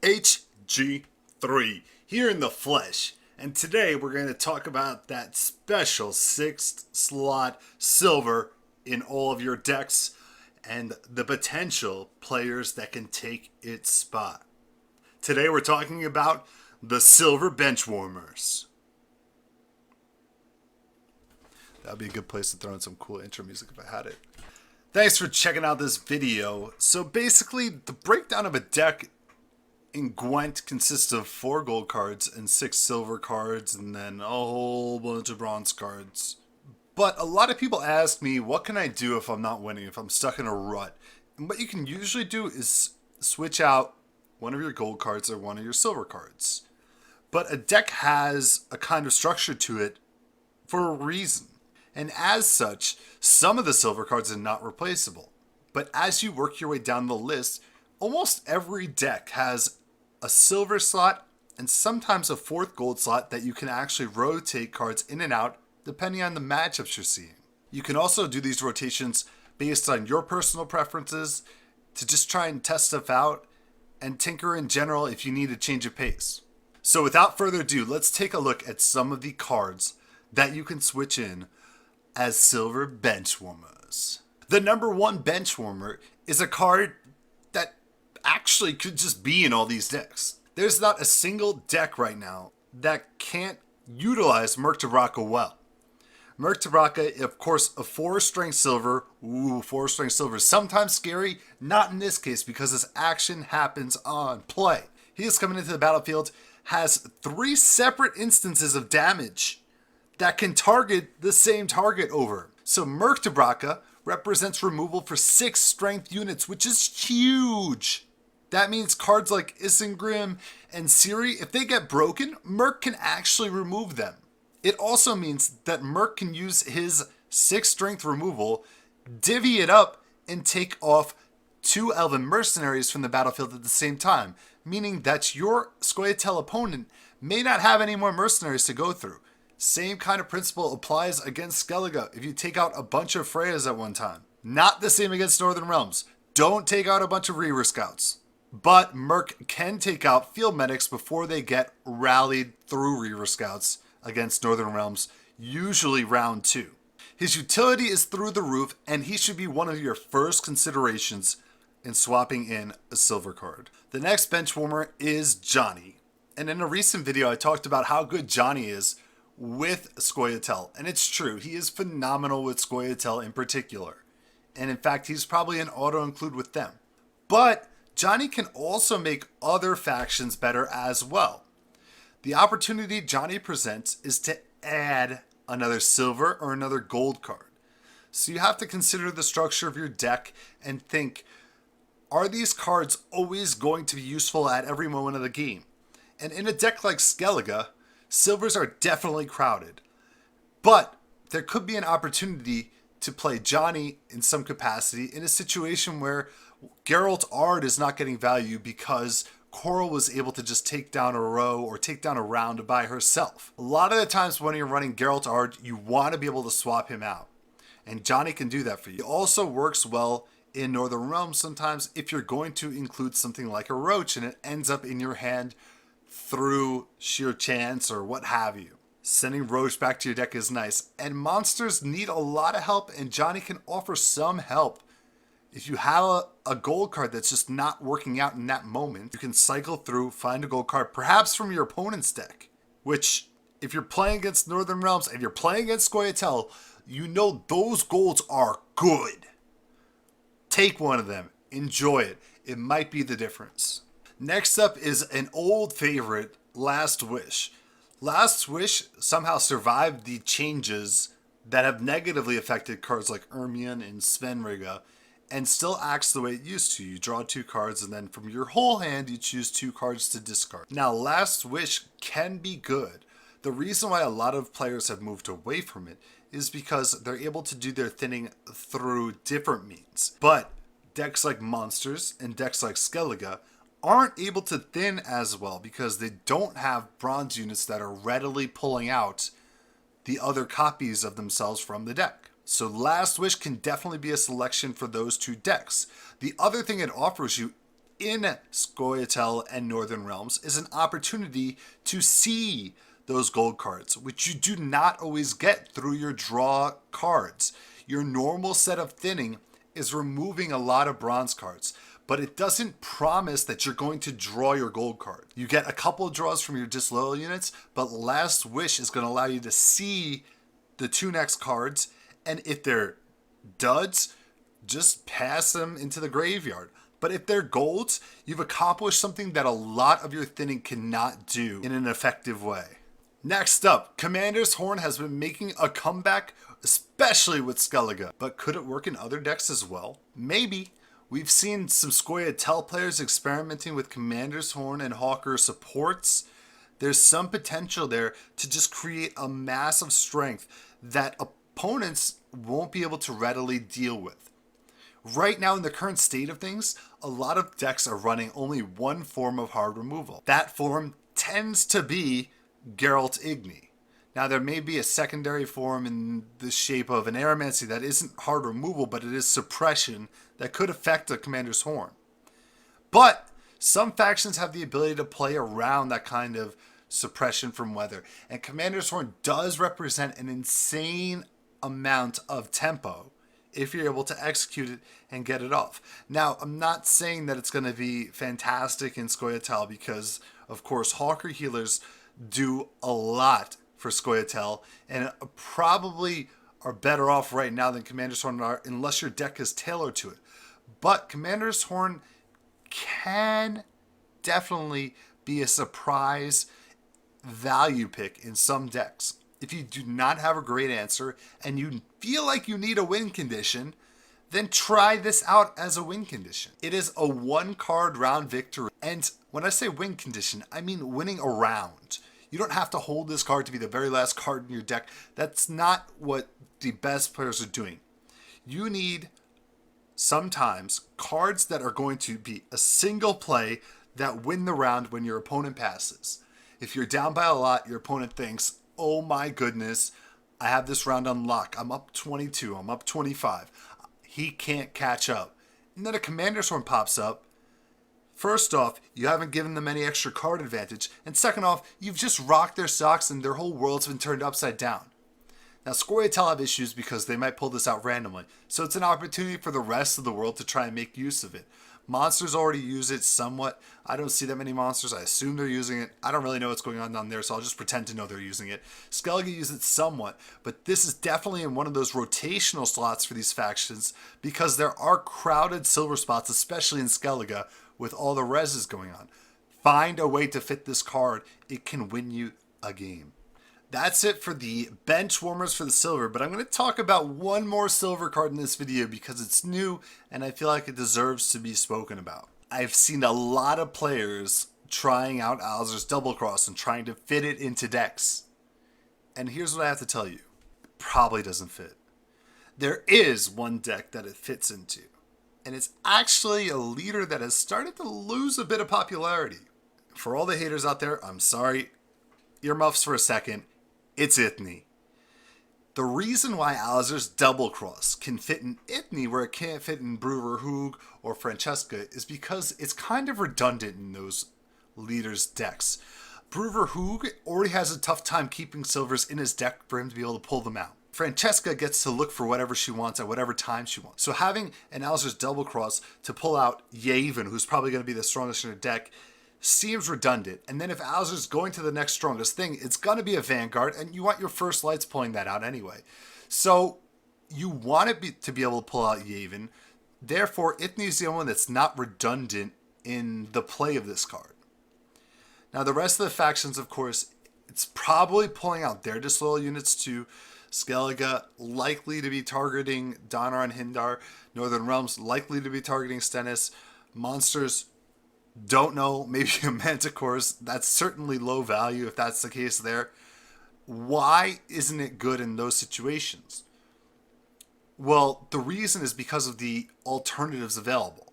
HG3 here in the flesh, and today we're going to talk about that special 6th slot silver in all of your decks and the potential players that can take its spot. Today we're talking about the silver Benchwarmers. That'd be a good place to throw in some cool intro music if I had it. Thanks for checking out this video. So basically, the breakdown of a deck in Gwent consists of 4 gold cards and 6 silver cards and then a whole bunch of bronze cards. But a lot of people ask me, what can I do if I'm not winning, if I'm stuck in a rut? And what you can usually do is switch out one of your gold cards or one of your silver cards. But a deck has a kind of structure to it for a reason. And as such, some of the silver cards are not replaceable. But as you work your way down the list, almost every deck has a silver slot and sometimes a 4th gold slot that you can actually rotate cards in and out depending on the matchups you're seeing. You can also do these rotations based on your personal preferences to just try and test stuff out and tinker in general if you need a change of pace. So without further ado, let's take a look at some of the cards that you can switch in as silver Benchwarmers. The number 1 Benchwarmer is a card that actually could just be in all these decks. There's not a single deck right now that can't utilize Merc to Raka well. Merc to Raka, of course, a 4-strength silver. Ooh, 4-strength silver. Sometimes scary, not in this case because his action happens on play. He is coming into the battlefield, has 3 separate instances of damage that can target the same target over. So Merc to Raka represents removal for 6 strength units, which is huge. That means cards like Isengrim and Ciri, if they get broken, Merc can actually remove them. It also means that Merc can use his 6 strength removal, divvy it up, and take off 2 Elven mercenaries from the battlefield at the same time, meaning that your Scoia'tael opponent may not have any more mercenaries to go through. Same kind of principle applies against Skellige if you take out a bunch of Freyas at one time. Not the same against Northern Realms. Don't take out a bunch of Reaver Scouts. But Merc can take out Field Medics before they get rallied through Reaver Scouts against Northern Realms, usually round 2. His utility is through the roof, and he should be one of your first considerations in swapping in a silver card. The next Benchwarmer is Johnny. And in a recent video, I talked about how good Johnny is with Scoia'tael, and it's true, he is phenomenal with Scoia'tael in particular. And in fact, he's probably an auto-include with them. But Johnny can also make other factions better as well. The opportunity Johnny presents is to add another silver or another gold card. So you have to consider the structure of your deck and think, are these cards always going to be useful at every moment of the game? And in a deck like Skellige, silvers are definitely crowded. But there could be an opportunity to play Johnny in some capacity in a situation where Geralt Ard is not getting value because Coral was able to just take down a row or take down a round by herself. A lot of the times when you're running Geralt Ard, you want to be able to swap him out. And Johnny can do that for you. It also works well in Northern Realms sometimes if you're going to include something like a Roach and it ends up in your hand through sheer chance or what have you. Sending Roach back to your deck is nice. And monsters need a lot of help, and Johnny can offer some help. If you have a gold card that's just not working out in that moment, you can cycle through, find a gold card, perhaps from your opponent's deck. Which, if you're playing against Northern Realms and you're playing against Scoia'tael, you know those golds are good. Take one of them. Enjoy it. It might be the difference. Next up is an old favorite, Last Wish. Last Wish somehow survived the changes that have negatively affected cards like Ermion and Svenrigga, and still acts the way it used to. You draw 2 cards, and then from your whole hand, you choose 2 cards to discard. Now, Last Wish can be good. The reason why a lot of players have moved away from it is because they're able to do their thinning through different means. But decks like Monsters and decks like Skellige aren't able to thin as well because they don't have bronze units that are readily pulling out the other copies of themselves from the deck. So Last Wish can definitely be a selection for those 2 decks. The other thing it offers you in Scoia'tael and Northern Realms is an opportunity to see those gold cards, which you do not always get through your draw cards. Your normal set of thinning is removing a lot of bronze cards, but it doesn't promise that you're going to draw your gold card. You get a couple of draws from your disloyal units, but Last Wish is going to allow you to see the 2 next cards, and if they're duds, just pass them into the graveyard. But if they're golds, you've accomplished something that a lot of your thinning cannot do in an effective way. Next up, Commander's Horn has been making a comeback, especially with Skellige. But could it work in other decks as well? Maybe. We've seen some Scoia'tael players experimenting with Commander's Horn and Hawker supports. There's some potential there to just create a massive strength that opponents won't be able to readily deal with. Right now, in the current state of things, a lot of decks are running only one form of hard removal. That form tends to be Geralt Igni. Now, there may be a secondary form in the shape of an Aromancy that isn't hard removal, but it is suppression that could affect a Commander's Horn. But some factions have the ability to play around that kind of suppression from weather, and Commander's Horn does represent an insane amount of tempo if you're able to execute it and get it off. Now, I'm not saying that it's going to be fantastic in Scoia'tael because, of course, Hawker healers do a lot for Scoia'tael and probably are better off right now than Commander's Horn are unless your deck is tailored to it. But Commander's Horn can definitely be a surprise value pick in some decks. If you do not have a great answer and you feel like you need a win condition, then try this out as a win condition. It is a 1-card round victory. And when I say win condition, I mean winning a round. You don't have to hold this card to be the very last card in your deck. That's not what the best players are doing. You need sometimes cards that are going to be a single play that win the round when your opponent passes. If you're down by a lot, your opponent thinks, oh my goodness, I have this round on lock. I'm up 22. I'm up 25. He can't catch up. And then a Commander's Horn pops up. First off, you haven't given them any extra card advantage. And second off, you've just rocked their socks and their whole world's been turned upside down. Now, Scoia'tael have issues because they might pull this out randomly. So it's an opportunity for the rest of the world to try and make use of it. Monsters already use it somewhat. I don't see that many monsters. I assume they're using it. I don't really know what's going on down there, so I'll just pretend to know they're using it. Skellige uses it somewhat, but this is definitely in one of those rotational slots for these factions because there are crowded silver spots, especially in Skellige, with all the reses going on. Find a way to fit this card. It can win you a game. That's it for the Benchwarmers for the silver, but I'm going to talk about one more silver card in this video because it's new and I feel like it deserves to be spoken about. I've seen a lot of players trying out Alzur's Double Cross and trying to fit it into decks. And here's what I have to tell you. It probably doesn't fit. There is one deck that it fits into, and it's actually a leader that has started to lose a bit of popularity. For all the haters out there, I'm sorry. Earmuffs for a second. It's Ithni. The reason why Alzur's Double Cross can fit in Ithni where it can't fit in Brewer Hoog or Francesca is because it's kind of redundant in those leaders' decks. Brewer Hoog already has a tough time keeping silvers in his deck for him to be able to pull them out. Francesca gets to look for whatever she wants at whatever time she wants. So having an Alzur's Double Cross to pull out Yavin, who's probably going to be the strongest in her deck, seems redundant. And then if Alzur's going to the next strongest thing, it's going to be a Vanguard, and you want your first lights pulling that out anyway. So you want it to be able to pull out Yavin. Therefore, Ithni's the only one that's not redundant in the play of this card. Now, the rest of the factions, of course, it's probably pulling out their disloyal units to Skellige, likely to be targeting Donar and Hindar. Northern Realms, likely to be targeting Stennis. Monsters, don't know, maybe a Manticores. That's certainly low value if that's the case there. Why isn't it good in those situations? Well, the reason is because of the alternatives available.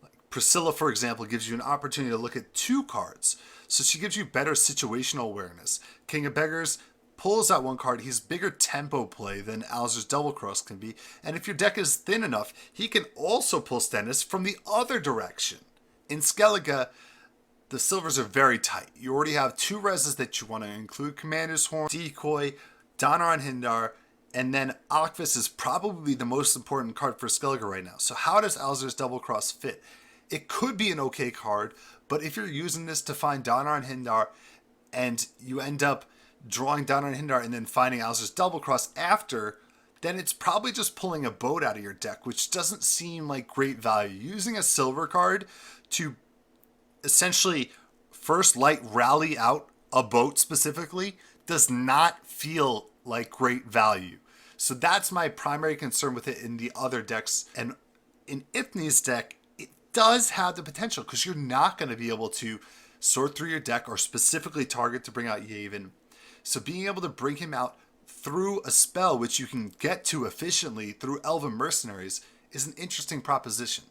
Like Priscilla, for example, gives you an opportunity to look at 2 cards. So she gives you better situational awareness. King of Beggars pulls out 1 card. He's bigger tempo play than Alzur's Double Cross can be. And if your deck is thin enough, he can also pull Stennis from the other direction. In Skellige, the silvers are very tight. You already have 2 reses that you want to include: Commander's Horn, Decoy, Donar on Hindar, and then Alkvis is probably the most important card for Skellige right now. So how does Alzur's Double Cross fit? It could be an okay card, but if you're using this to find Donar and Hindar and you end up drawing Donar and Hindar and then finding Alzur's Double Cross after, then it's probably just pulling a boat out of your deck, which doesn't seem like great value. Using a silver card to essentially first light rally out a boat specifically does not feel like great value. So that's my primary concern with it in the other decks. And in Ifni's deck, it does have the potential, because you're not going to be able to sort through your deck or specifically target to bring out Yavin. So being able to bring him out through a spell which you can get to efficiently through Elven Mercenaries is an interesting proposition.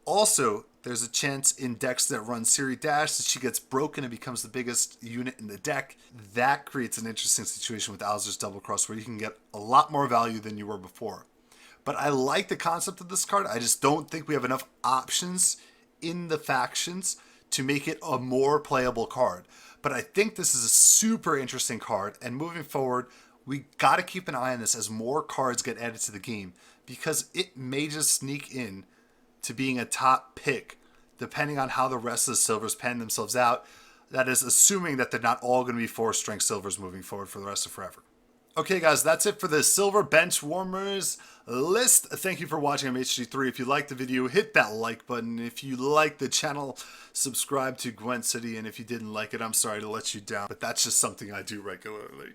Also, there's a chance in decks that run Ciri Dash that she gets broken and becomes the biggest unit in the deck. That creates an interesting situation with Alzur's Double Cross, where you can get a lot more value than you were before. But I like the concept of this card. I just don't think we have enough options in the factions to make it a more playable card. But I think this is a super interesting card, and moving forward, we got to keep an eye on this as more cards get added to the game, because it may just sneak in to being a top pick depending on how the rest of the silvers pan themselves out. That is assuming that they're not all going to be 4-strength silvers moving forward for the rest of forever. Okay guys, that's it for the Silver Benchwarmers list. Thank you for watching. I'm HG3. If you liked the video, hit that like button. If you like the channel, subscribe to Gwent City. And if you didn't like it, I'm sorry to let you down, but that's just something I do regularly.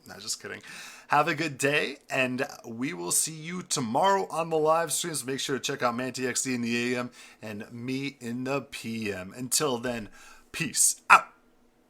Not just kidding. Have a good day, and we will see you tomorrow on the live streams. Make sure to check out MantyXD in the AM and me in the PM. Until then, peace out.